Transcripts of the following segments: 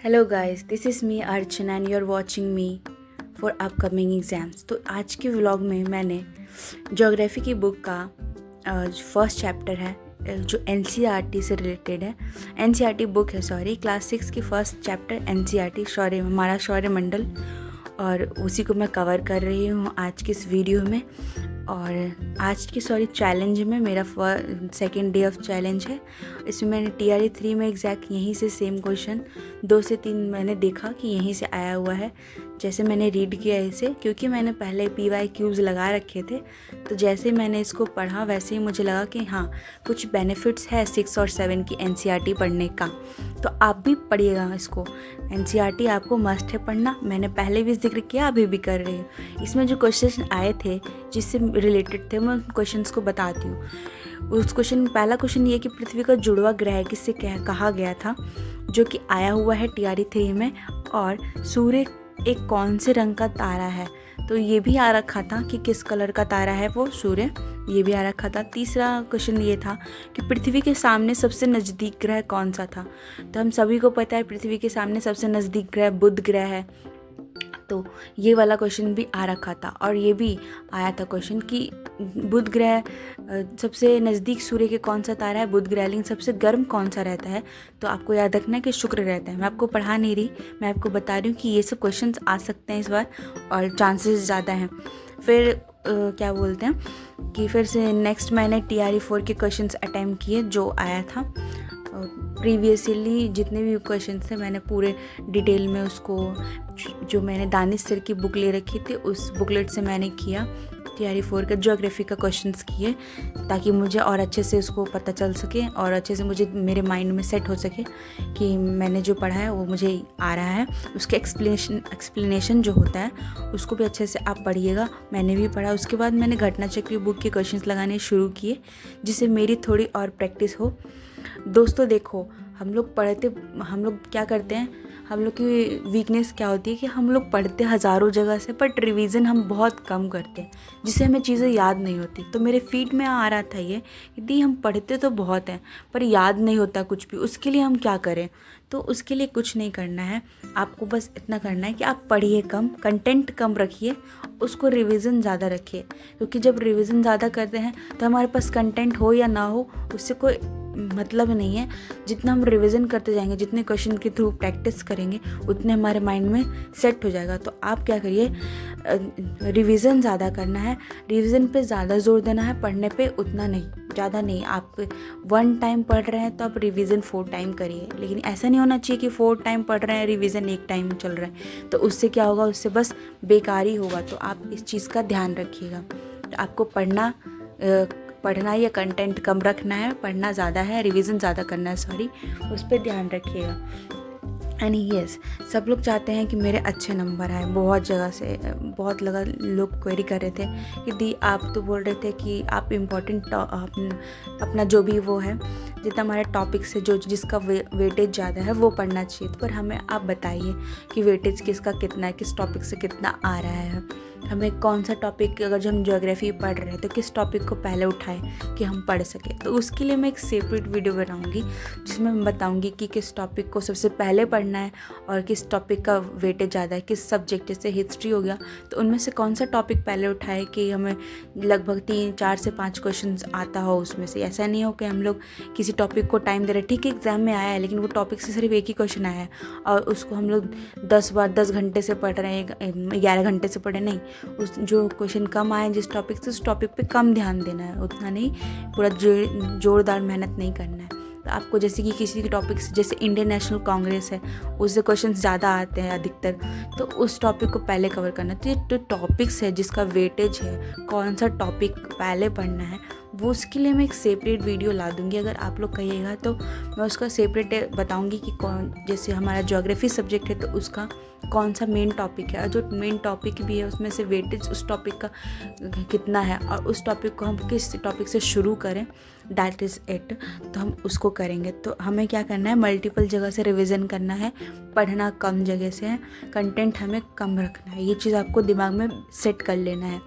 Hello guys, this is me Archana and you are watching me for upcoming exams. तो आज के vlog में मैंने ज्योग्राफी की बुक का फर्स्ट चैप्टर है जो एनसीईआरटी से रिलेटेड है। एनसीईआरटी बुक है, क्लास 6 की फर्स्ट चैप्टर एनसीईआरटी हमारा सौरमंडल, और उसी को मैं कवर कर रही हूँ आज की इस वीडियो में। और आज की चैलेंज में मेरा सेकेंड डे ऑफ चैलेंज है। इसमें मैंने TRE 3 में एग्जैक्ट यहीं से सेम क्वेश्चन 2 से 3 मैंने देखा कि यहीं से आया हुआ है। जैसे मैंने रीड किया इसे, क्योंकि मैंने पहले PYQs लगा रखे थे, तो जैसे मैंने इसको पढ़ा वैसे ही मुझे लगा कि हाँ, कुछ बेनिफिट्स है 6 और 7 की NCERT पढ़ने का। तो आप भी पढ़िएगा इसको। NCERT आपको मस्ट है पढ़ना। मैंने पहले भी जिक्र किया, अभी भी कर रही हूँ। इसमें जो क्वेश्चन आए थे जिससे रिलेटेड थे, मैं उन क्वेश्चंस को बताती हूँ। पहला क्वेश्चन ये कि पृथ्वी का जुड़वा ग्रह किससे कहा गया था, जो कि आया हुआ है TRE 3 में। और सूर्य एक कौन से रंग का तारा है, तो ये भी आ रखा था कि किस कलर का तारा है वो सूर्य, ये भी आ रखा था। तीसरा क्वेश्चन ये था कि पृथ्वी के सामने सबसे नज़दीक ग्रह कौन सा था। तो हम सभी को पता है पृथ्वी के सामने सबसे नज़दीक ग्रह बुध ग्रह है, तो ये वाला क्वेश्चन भी आ रखा था। और ये भी आया था क्वेश्चन कि बुध ग्रह सबसे नज़दीक सूर्य के कौन सा तारा है, बुध ग्रह, लेकिन सबसे गर्म कौन सा रहता है। तो आपको याद रखना है कि शुक्र रहता है। मैं आपको पढ़ा नहीं रही, मैं आपको बता रही हूँ कि ये सब क्वेश्चंस आ सकते हैं इस बार और चांसेस ज़्यादा हैं। फिर क्या बोलते हैं कि फिर से नेक्स्ट मैंने TRE 4 के क्वेश्चंस अटैम्प्ट किए जो आया था। प्रीवियसली जितने भी क्वेश्चन थे मैंने पूरे डिटेल में उसको, जो मैंने दानिश सर की बुक ले रखी थी उस बुकलेट से मैंने किया। TRE 4 का ज्योग्राफी का क्वेश्चंस किए, ताकि मुझे और अच्छे से उसको पता चल सके और अच्छे से मुझे मेरे माइंड में सेट हो सके कि मैंने जो पढ़ा है वो मुझे आ रहा है। उसके एक्सप्लेनेशन जो होता है उसको भी अच्छे से आप पढ़िएगा। मैंने भी पढ़ा। उसके बाद मैंने घटना चक्र बुक के क्वेश्चंस लगाने शुरू किए, जिससे मेरी थोड़ी और प्रैक्टिस हो। दोस्तों देखो, हम लोग क्या करते हैं, हम लोग की वीकनेस क्या होती है कि हम लोग पढ़ते हज़ारों जगह से, बट रिवीजन हम बहुत कम करते हैं, जिससे हमें चीज़ें याद नहीं होती। तो मेरे फीड में आ रहा था ये कि हम पढ़ते तो बहुत हैं पर याद नहीं होता कुछ भी। उसके लिए हम क्या करें? तो उसके लिए कुछ नहीं करना है, आपको बस इतना करना है कि आप पढ़िए कम, कंटेंट कम रखिए, उसको रिवीजन ज़्यादा रखिए। क्योंकि जब रिवीजन ज़्यादा करते हैं तो हमारे पास कंटेंट हो या ना हो उससे कोई मतलब नहीं है। जितना हम रिवीजन करते जाएंगे, जितने क्वेश्चन के थ्रू प्रैक्टिस करेंगे, उतने हमारे माइंड में सेट हो जाएगा। तो आप क्या करिए, रिवीजन ज़्यादा करना है, रिवीजन पे ज़्यादा जोर देना है, पढ़ने पे उतना नहीं, ज़्यादा नहीं। आप 1 टाइम पढ़ रहे हैं तो आप रिवीजन 4 टाइम करिए, लेकिन ऐसा नहीं होना चाहिए कि 4 टाइम पढ़ रहे हैं, रिवीजन 1 टाइम चल रहा है, तो उससे क्या होगा, उससे बस बेकारी होगा। तो आप इस चीज़ का ध्यान रखिएगा। तो आपको पढ़ना या कंटेंट कम रखना है, पढ़ना ज़्यादा है, रिवीजन ज़्यादा करना है, उस पर ध्यान रखिएगा। एंड यस, सब लोग चाहते हैं कि मेरे अच्छे नंबर आए। बहुत जगह से बहुत लोग क्वेरी कर रहे थे कि दी आप तो बोल रहे थे कि आप इम्पोर्टेंट अपना जो भी वो है, जितना हमारे टॉपिक से जो जिसका वेटेज ज़्यादा है वो पढ़ना चाहिए। पर हमें आप बताइए कि वेटेज किसका कितना है, किस टॉपिक से कितना आ रहा है, हमें कौन सा टॉपिक, अगर जो हम ज्योग्राफी पढ़ रहे हैं तो किस टॉपिक को पहले उठाएं कि हम पढ़ सकें। तो उसके लिए मैं एक सेपरेट वीडियो बनाऊंगी जिसमें मैं बताऊंगी कि किस टॉपिक को सबसे पहले पढ़ना है और किस टॉपिक का वेटेज ज़्यादा है, किस सब्जेक्ट, जैसे हिस्ट्री हो गया तो उनमें से कौन सा टॉपिक पहले उठाए कि हमें लगभग 4 से 5 क्वेश्चन आता हो उसमें से। ऐसा नहीं हो कि हम लोग किसी टॉपिक को टाइम दे रहे, ठीक है एग्जाम में आया है लेकिन वो टॉपिक से सिर्फ एक ही क्वेश्चन आया है और उसको हम लोग 10 घंटे से पढ़ रहे हैं, 11 घंटे से पढ़े, नहीं। उस जो क्वेश्चन कम आए जिस टॉपिक से, उस टॉपिक पे कम ध्यान देना है, उतना नहीं, पूरा जोरदार मेहनत नहीं करना है। तो आपको जैसे कि किसी के टॉपिक से, जैसे इंडियन नेशनल कांग्रेस है, उससे क्वेश्चंस ज़्यादा आते हैं अधिकतर, तो उस टॉपिक को पहले कवर करना। तो ये जो टॉपिक्स है जिसका वेटेज है, कौन सा टॉपिक पहले पढ़ना है, वो उसके लिए मैं एक सेपरेट वीडियो ला दूँगी। अगर आप लोग कहिएगा तो मैं उसका सेपरेट बताऊँगी कि कौन, जैसे हमारा ज्योग्राफी सब्जेक्ट है तो उसका कौन सा मेन टॉपिक है, और जो मेन टॉपिक भी है उसमें से वेटेज उस टॉपिक का कितना है, और उस टॉपिक को हम किस टॉपिक से शुरू करें, दैट इज़ इट। तो हम उसको करेंगे। तो हमें क्या करना है, मल्टीपल जगह से रिवीजन करना है, पढ़ना कम जगह से है, कंटेंट हमें कम रखना है। ये चीज़ आपको दिमाग में सेट कर लेना है।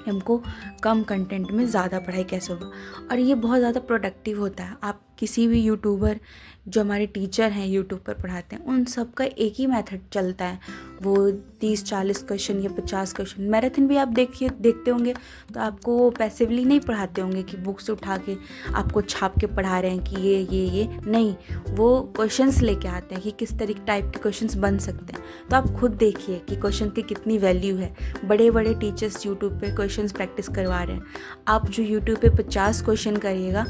हमको कम कंटेंट में ज़्यादा पढ़ाई कैसे होगा, और ये बहुत ज़्यादा प्रोडक्टिव होता है। आप किसी भी यूट्यूबर जो हमारे टीचर हैं यूट्यूब पर पढ़ाते हैं, उन सब का एक ही मेथड चलता है। वो 30-40 क्वेश्चन या 50 क्वेश्चन, मैराथन भी आप देखते होंगे तो आपको वो पैसिवली नहीं पढ़ाते होंगे कि बुक्स उठा के आपको छाप के पढ़ा रहे हैं कि ये नहीं, वो क्वेश्चंस लेके आते हैं कि किस तरीके टाइप के क्वेश्चंस बन सकते हैं। तो आप खुद देखिए कि क्वेश्चन की कितनी वैल्यू है। बड़े बड़े टीचर्स यूट्यूब पे क्वेश्चंस प्रैक्टिस करवा रहे हैं। आप जो यूट्यूब पे 50 क्वेश्चन करिएगा,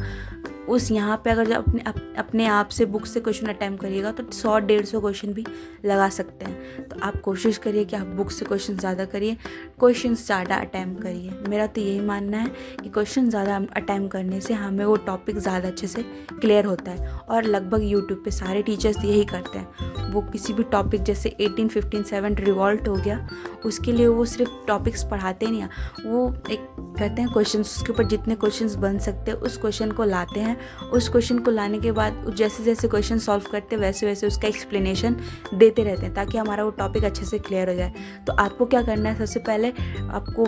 उस यहाँ पे अगर जब अपने आप से बुक से क्वेश्चन अटैम्प्ट करिएगा तो 100-150 क्वेश्चन भी लगा सकते हैं। तो आप कोशिश करिए कि आप बुक से क्वेश्चन ज़्यादा करिए, क्वेश्चन ज़्यादा अटैम्प्ट करिए। मेरा तो यही मानना है कि क्वेश्चन ज़्यादा अटैम्प्ट करने से हमें वो टॉपिक ज़्यादा अच्छे से क्लियर होता है। और लगभग यूट्यूब पे सारे टीचर्स यही करते हैं। वो किसी भी टॉपिक जैसे 18, 15, 7 रिवॉल्ट हो गया, उसके लिए वो सिर्फ टॉपिक्स पढ़ाते नहीं हैं, वो एक कहते हैं क्वेश्चंस, उसके ऊपर जितने क्वेश्चंस बन सकते हैं उस क्वेश्चन को लाते हैं। उस क्वेश्चन को लाने के बाद जैसे जैसे क्वेश्चन सॉल्व करते हैं वैसे वैसे उसका एक्सप्लेनेशन देते रहते हैं ताकि हमारा वो टॉपिक अच्छे से क्लियर हो जाए। तो आपको क्या करना है, सबसे पहले आपको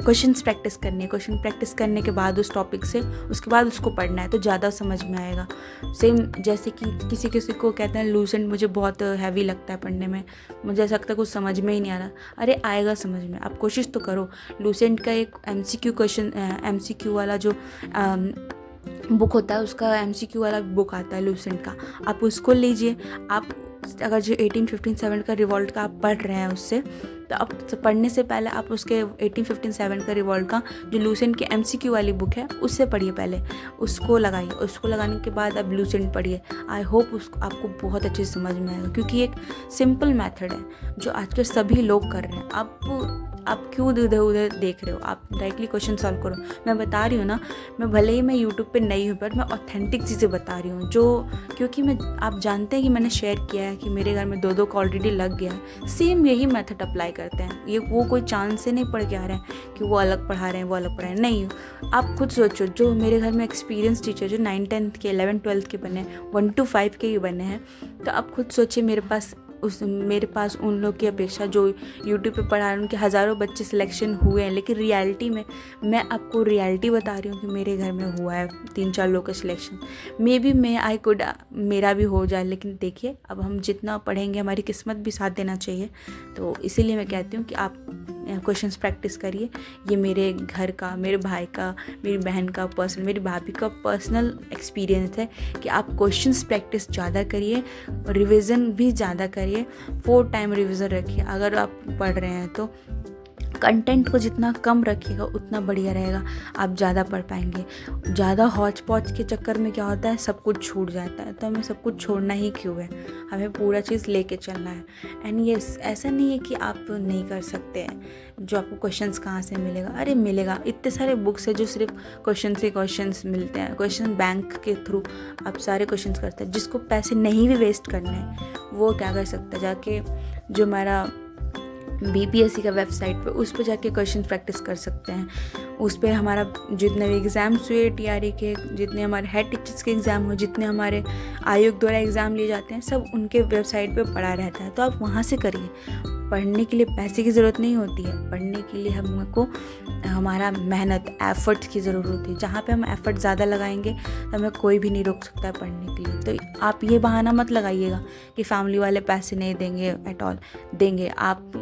क्वेश्चंस प्रैक्टिस करनी है। क्वेश्चन प्रैक्टिस करने के बाद उस टॉपिक से उसके बाद उसको पढ़ना है तो ज़्यादा समझ में आएगा। सेम जैसे कि किसी को कहते हैं लूसेंट मुझे बहुत हैवी लगता है पढ़ने में, मुझे ऐसा लगता है कुछ समझ में ही नहीं आ रहा। अरे आएगा समझ में, आप कोशिश तो करो। लूसेंट का एक MCQ वाला जो बुक होता है, उसका MCQ वाला बुक आता है लूसेंट का, आप उसको लीजिए। आप अगर जो 18, 15, 7 का रिवॉल्ट का आप पढ़ रहे हैं उससे, तो अब पढ़ने से पहले आप उसके 18, 15, 7 का रिवॉल्ट का जो लूसेंट की MCQ वाली बुक है उससे पढ़िए, पहले उसको लगाइए। उसको लगाने के बाद अब लूसेंट पढ़िए। आई होप उसको आपको बहुत अच्छे से समझ में आएगा, क्योंकि एक सिंपल मेथड है जो आजकल सभी लोग कर रहे हैं। आप क्यों इधर उधर देख रहे हो, आप डायरेक्टली क्वेश्चन सॉल्व करो। मैं बता रही हूँ ना, भले ही मैं यूट्यूब पे नई हूँ पर मैं ऑथेंटिक चीज़ें बता रही हूँ, क्योंकि आप जानते हैं कि मैंने शेयर किया है कि मेरे घर में 2 का ऑलरेडी लग गया है। सेम यही मेथड अप्लाई करते हैं। ये वो कोई चांस से नहीं पढ़ के आ रहे हैं कि वो अलग पढ़ा रहे हैं वो अलग पढ़ा रहे हैं, नहीं। आप खुद सोचो, जो मेरे घर में एक्सपीरियंस टीचर जो 9, 10 के, 11, 12 के बने, 1 to 5 के ही बने हैं, तो आप खुद सोचिए मेरे पास उन लोग की अपेक्षा जो यूट्यूब पे पढ़ा रहे हैं उनके हज़ारों बच्चे सिलेक्शन हुए हैं। लेकिन रियलिटी में मैं आपको रियलिटी बता रही हूँ कि मेरे घर में हुआ है 3-4 लोग का सिलेक्शन। मे बी मेरा भी हो जाए, लेकिन देखिए अब हम जितना पढ़ेंगे हमारी किस्मत भी साथ देना चाहिए। तो इसीलिए मैं कहती हूँ कि आप क्वेश्चंस प्रैक्टिस करिए। ये मेरे घर का, मेरे भाई का, मेरी बहन का पर्सनल, मेरी भाभी का पर्सनल एक्सपीरियंस है कि आप क्वेश्चंस प्रैक्टिस ज़्यादा करिए, रिवीजन भी ज़्यादा करिए। 4 टाइम रिवीजन रखिए। अगर आप पढ़ रहे हैं तो कंटेंट को जितना कम रखिएगा उतना बढ़िया रहेगा, आप ज़्यादा पढ़ पाएंगे। ज़्यादा हौच पौच के चक्कर में क्या होता है, सब कुछ छूट जाता है। तो हमें सब कुछ छोड़ना ही क्यों है, हमें पूरा चीज़ लेके चलना है। एंड यस, ऐसा नहीं है कि आप नहीं कर सकते हैं। जो आपको क्वेश्चंस कहाँ से मिलेगा, अरे मिलेगा, इतने सारे बुक्स है जो सिर्फ क्वेश्चंस मिलते हैं। क्वेश्चन बैंक के थ्रू आप सारे क्वेश्चंस करते हैं। जिसको पैसे नहीं भी वेस्ट करने हैं वो क्या कर सकता है, जाके जो हमारा BPSC का वेबसाइट पे उस पर जाके क्वेश्चन प्रैक्टिस कर सकते हैं। उस पर हमारा जितने भी एग्ज़ाम्स हुए TRE के, जितने हमारे हेड टीचर्स के एग्ज़ाम हुए, जितने हमारे आयोग द्वारा एग्ज़ाम लिए जाते हैं, सब उनके वेबसाइट पे पढ़ा रहता है। तो आप वहाँ से करिए। पढ़ने के लिए पैसे की ज़रूरत नहीं होती है, पढ़ने के लिए हमको हमारा मेहनत, एफर्ट्स की ज़रूरत होती है। जहाँ पे हम एफर्ट ज़्यादा लगाएंगे तो हमें कोई भी नहीं रोक सकता है पढ़ने के लिए। तो आप ये बहाना मत लगाइएगा कि फैमिली वाले पैसे नहीं देंगे, एट ऑल देंगे। आप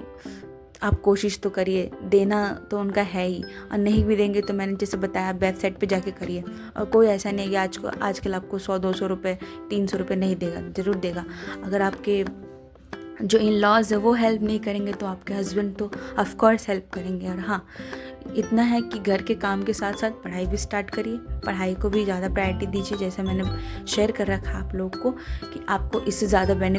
कोशिश तो करिए, देना तो उनका है ही, और नहीं भी देंगे तो मैंने जैसे बताया वेबसाइट पे जाके करिए। और कोई ऐसा नहीं है कि आजकल आपको 100-200 रुपये, 300 रुपये नहीं देगा, ज़रूर देगा। अगर आपके जो इन लॉज है वो हेल्प नहीं करेंगे तो आपके हस्बैंड तो ऑफ कोर्स हेल्प करेंगे। और हाँ, इतना है कि घर के काम के साथ साथ पढ़ाई भी स्टार्ट करिए। पढ़ाई को भी ज़्यादा प्रायोरिटी दीजिए, जैसे मैंने शेयर कर रखा आप लोग को कि आपको इससे ज़्यादा बेनिफिट